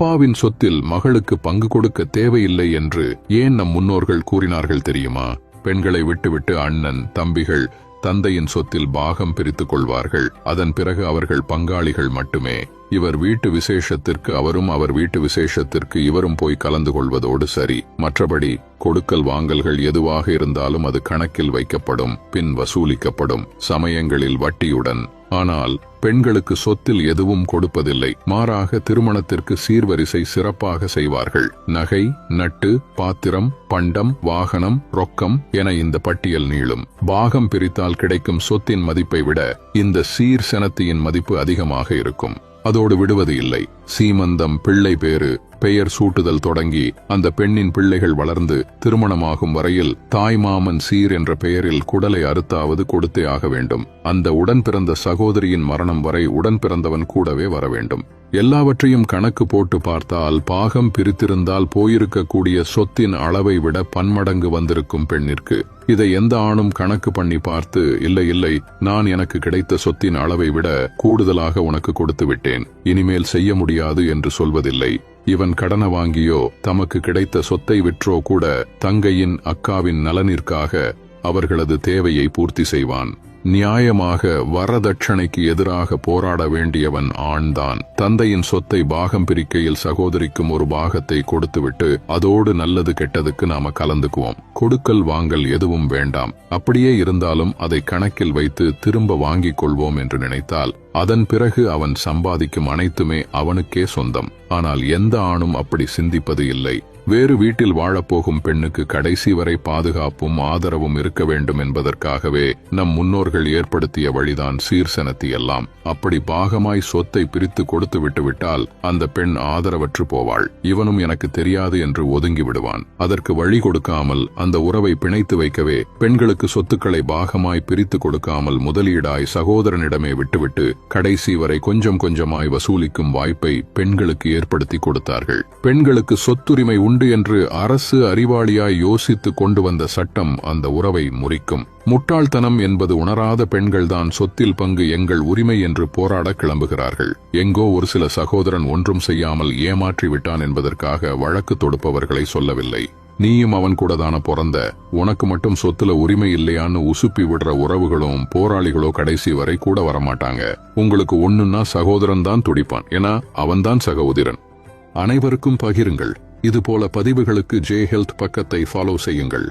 அப்பாவின் சொத்தில் மகளுக்கு பங்கு கொடுக்க தேவையில்லை என்று ஏன் நம் முன்னோர்கள் கூறினார்கள் தெரியுமா? பெண்களை விட்டுவிட்டு அண்ணன், தம்பிகள் தந்தையின் சொத்தில் பாகம் பிரித்துக் கொள்வார்கள். அதன் பிறகு அவர்கள் பங்காளிகள் மட்டுமே. இவர் வீட்டு விசேஷத்திற்கு அவரும், அவர் வீட்டு விசேஷத்திற்கு இவரும் போய் கலந்து கொள்வதோடு சரி. மற்றபடி கொடுக்கல் வாங்கல்கள் எதுவாக இருந்தாலும் அது கணக்கில் வைக்கப்படும், பின் வசூலிக்கப்படும், சமயங்களில் வட்டியுடன். ஆனால் பெண்களுக்கு சொத்தில் எதுவும் கொடுப்பதில்லை. மாறாக திருமணத்திற்கு சீர்வரிசை சிறப்பாக செய்வார்கள். நகை, நட்டு, பாத்திரம், பண்டம், வாகனம், ரொக்கம் என இந்த பட்டியல் நீளும். பாகம் பிரித்தால் கிடைக்கும் சொத்தின் மதிப்பை விட இந்த சீர் செனத்தியின் மதிப்பு அதிகமாக இருக்கும். அதோடு விடுவது இல்லை. சீமந்தம், பிள்ளை பேறு, பெயர் சூட்டுதல் தொடங்கி அந்த பெண்ணின் பிள்ளைகள் வளர்ந்து திருமணமாகும் வரையில் தாய்மாமன் சீர் என்ற பெயரில் குடலை அறுத்தாவது கொடுத்தே ஆக வேண்டும். அந்த உடன் பிறந்த சகோதரியின் மரணம் வரை உடன் பிறந்தவன் கூடவே வர வேண்டும். எல்லாவற்றையும் கணக்கு போட்டு பார்த்தால் பாகம் பிரித்திருந்தால் போயிருக்கக்கூடிய சொத்தின் அளவை விட பன்மடங்கு வந்திருக்கும் பெண்ணிற்கு. இதை எந்த ஆணும் கணக்கு பண்ணி பார்த்து, இல்லை நான் எனக்கு கிடைத்த சொத்தின் அளவை விட கூடுதலாக உனக்கு கொடுத்து விட்டேன், இனிமேல் செய்ய முடியாது என்று சொல்வதில்லை. இவன் கடன வாங்கியோ தமக்கு கிடைத்த சொத்தை விற்றோ கூட தங்கையின், அக்காவின் நலனிற்காக அவர்களது தேவையை பூர்த்தி செய்வான். நியாயமாக வரதட்சணைக்கு எதிராக போராட வேண்டியவன் ஆண்தான். தந்தையின் சொத்தை பாகம் பிரிக்கையில் சகோதரிக்கும் ஒரு பாகத்தை கொடுத்துவிட்டு அதோடு நல்லது கெட்டதுக்கு நாம கலந்துக்குவோம். கொடுக்கல் வாங்கல் எதுவும் வேண்டாம். அப்படியே இருந்தாலும் அதை கணக்கில் வைத்து திரும்ப வாங்கிக் கொள்வோம் என்று நினைத்தால் அதன் பிறகு அவன் சம்பாதிக்கும் அனைத்துமே அவனுக்கே சொந்தம். ஆனால் எந்த ஆணும் அப்படி சிந்திப்பது இல்லை. வேறு வீட்டில் வாழப்போகும் பெண்ணுக்கு கடைசி வரை பாதுகாப்பும் ஆதரவும் இருக்க வேண்டும் என்பதற்காகவே நம் முன்னோர்கள் ஏற்படுத்திய வழிதான் சீர்செனத்தி எல்லாம். அப்படி பாகமாய் சொத்தை பிரித்து கொடுத்து விட்டுவிட்டால் அந்த பெண் ஆதரவற்று போவாள். இவனும் எனக்கு தெரியாது என்று ஒதுங்கி விடுவான். அதற்கு வழி கொடுக்காமல் அந்த உறவை பிணைத்து வைக்கவே பெண்களுக்கு சொத்துக்களை பாகமாய் பிரித்து கொடுக்காமல் முதலீடாய் சகோதரனிடமே விட்டுவிட்டு கடைசி வரை கொஞ்சம் கொஞ்சமாய் வசூலிக்கும் வாய்ப்பை பெண்களுக்கு ஏற்படுத்தி கொடுத்தார்கள். பெண்களுக்கு சொத்துரிமை உண்டு என்று அரசு அறிவாளியாய் யோசித்து கொண்டு வந்த சட்டம் அந்த உறவை முறிக்கும். முட்டாள்தனம் என்பது உணராத பெண்கள்தான் சொத்தில் பங்கு எங்கள் உரிமை என்று போராட கிளம்புகிறார்கள். எங்கோ ஒரு சில சகோதரன் ஒன்றும் செய்யாமல் ஏமாற்றி விட்டான் என்பதற்காக வழக்கு தொடுப்பவர்களை சொல்லவில்லை. நீயும் அவன் கூட தான பிறந்த, உனக்கு மட்டும் சொத்துல உரிமை இல்லையான்னு உசுப்பி விடுற உறவுகளும் போராளிகளோ கடைசி வரை கூட வரமாட்டாங்க. உங்களுக்கு ஒண்ணுன்னா சகோதரன் தான் துடிப்பான், ஏன்னா அவன்தான் சகோதரன். அனைவருக்கும் பகிருங்கள். இதுபோல பதிவுகளுக்கு ஜே ஹெல்த் பக்கத்தை ஃபாலோ செய்யுங்கள்.